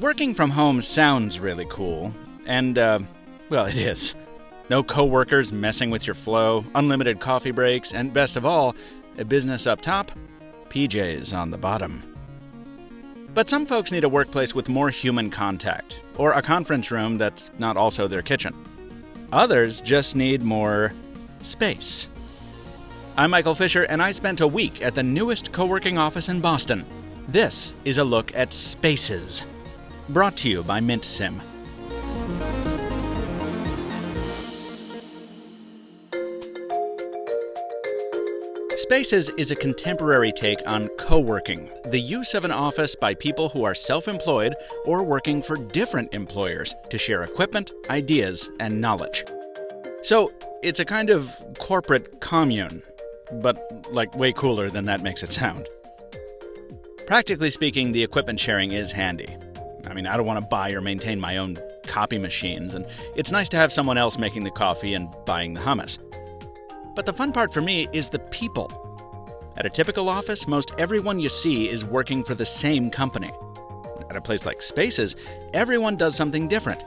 Working from home sounds really cool, and, well, it is. No coworkers messing with your flow, unlimited coffee breaks, and best of all, a business up top, PJs on the bottom. But some folks need a workplace with more human contact, or a conference room that's not also their kitchen. Others just need more space. I'm Michael Fisher, and I spent a week at the newest co-working office in Boston. This is a look at Spaces, brought to you by MintSim. Spaces is a contemporary take on co-working, the use of an office by people who are self-employed or working for different employers to share equipment, ideas, and knowledge. So, it's a kind of corporate commune, but way cooler than that makes it sound. Practically speaking, the equipment sharing is handy. I don't want to buy or maintain my own copy machines, and it's nice to have someone else making the coffee and buying the hummus. But the fun part for me is the people. At a typical office, most everyone you see is working for the same company. At a place like Spaces, everyone does something different.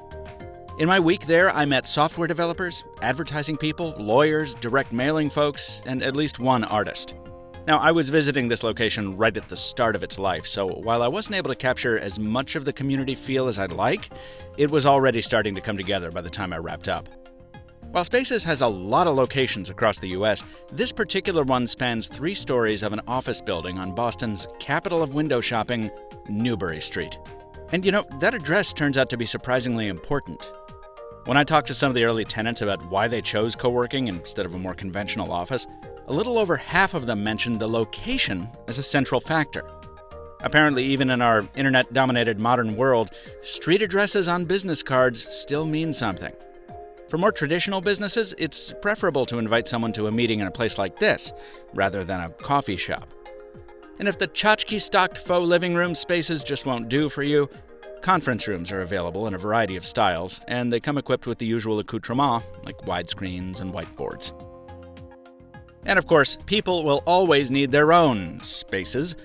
In my week there, I met software developers, advertising people, lawyers, direct mailing folks, and at least one artist. Now, I was visiting this location right at the start of its life, so while I wasn't able to capture as much of the community feel as I'd like, it was already starting to come together by the time I wrapped up. While Spaces has a lot of locations across the U.S., this particular one spans 3 stories of an office building on Boston's capital of window shopping, Newbury Street. And that address turns out to be surprisingly important. When I talked to some of the early tenants about why they chose co-working instead of a more conventional office, a little over half of them mentioned the location as a central factor. Apparently, even in our internet-dominated modern world, street addresses on business cards still mean something. For more traditional businesses, it's preferable to invite someone to a meeting in a place like this, rather than a coffee shop. And if the tchotchke-stocked faux living room spaces just won't do for you, conference rooms are available in a variety of styles, and they come equipped with the usual accoutrements, like widescreens and whiteboards. And of course, people will always need their own spaces.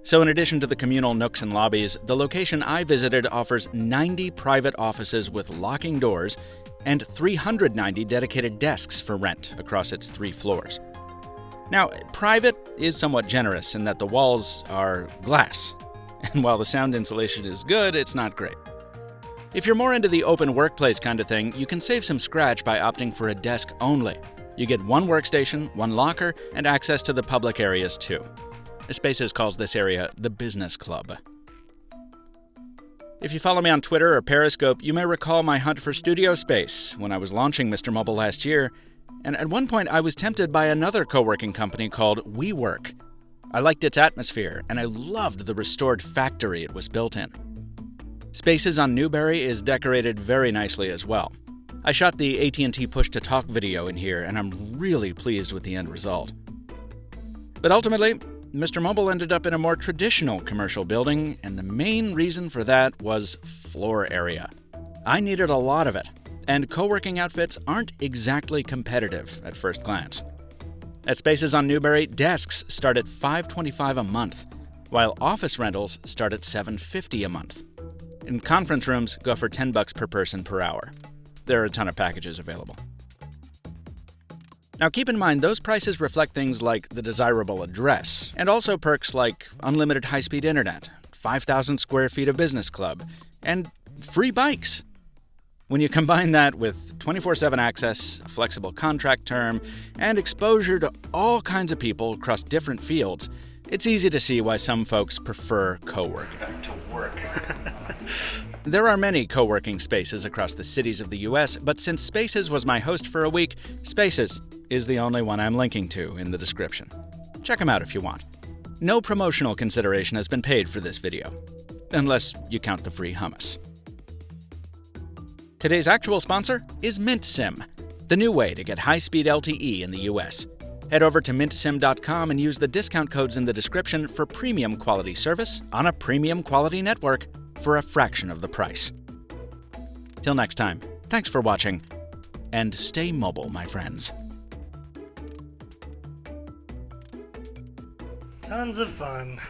So in addition to the communal nooks and lobbies, the location I visited offers 90 private offices with locking doors and 390 dedicated desks for rent across its 3 floors. Now, private is somewhat generous in that the walls are glass, and while the sound insulation is good, it's not great. If you're more into the open workplace kind of thing, you can save some scratch by opting for a desk only. You get 1 workstation, 1 locker, and access to the public areas too. Spaces calls this area the Business Club. If you follow me on Twitter or Periscope, you may recall my hunt for studio space when I was launching MrMobile last year, and at one point I was tempted by another co-working company called WeWork. I liked its atmosphere, and I loved the restored factory it was built in. Spaces on Newbury is decorated very nicely as well. I shot the AT&T push-to-talk video in here, and I'm really pleased with the end result. But ultimately, MrMobile ended up in a more traditional commercial building, and the main reason for that was floor area. I needed a lot of it, and co-working outfits aren't exactly competitive at first glance. At Spaces on Newbury, desks start at $525 a month, while office rentals start at $750 a month. And conference rooms go for $10 per person per hour. There are a ton of packages available. Now keep in mind, those prices reflect things like the desirable address, and also perks like unlimited high-speed internet, 5,000 square feet of business club, and free bikes. When you combine that with 24/7 access, a flexible contract term, and exposure to all kinds of people across different fields, it's easy to see why some folks prefer co-working. Back to work. There are many co-working spaces across the cities of the U.S., but since Spaces was my host for a week, Spaces is the only one I'm linking to in the description. Check them out if you want. No promotional consideration has been paid for this video, unless you count the free hummus. Today's actual sponsor is MintSim, the new way to get high-speed LTE in the U.S. Head over to mintsim.com and use the discount codes in the description for premium quality service on a premium quality network for a fraction of the price. Till next time, thanks for watching, and stay mobile, my friends. Tons of fun.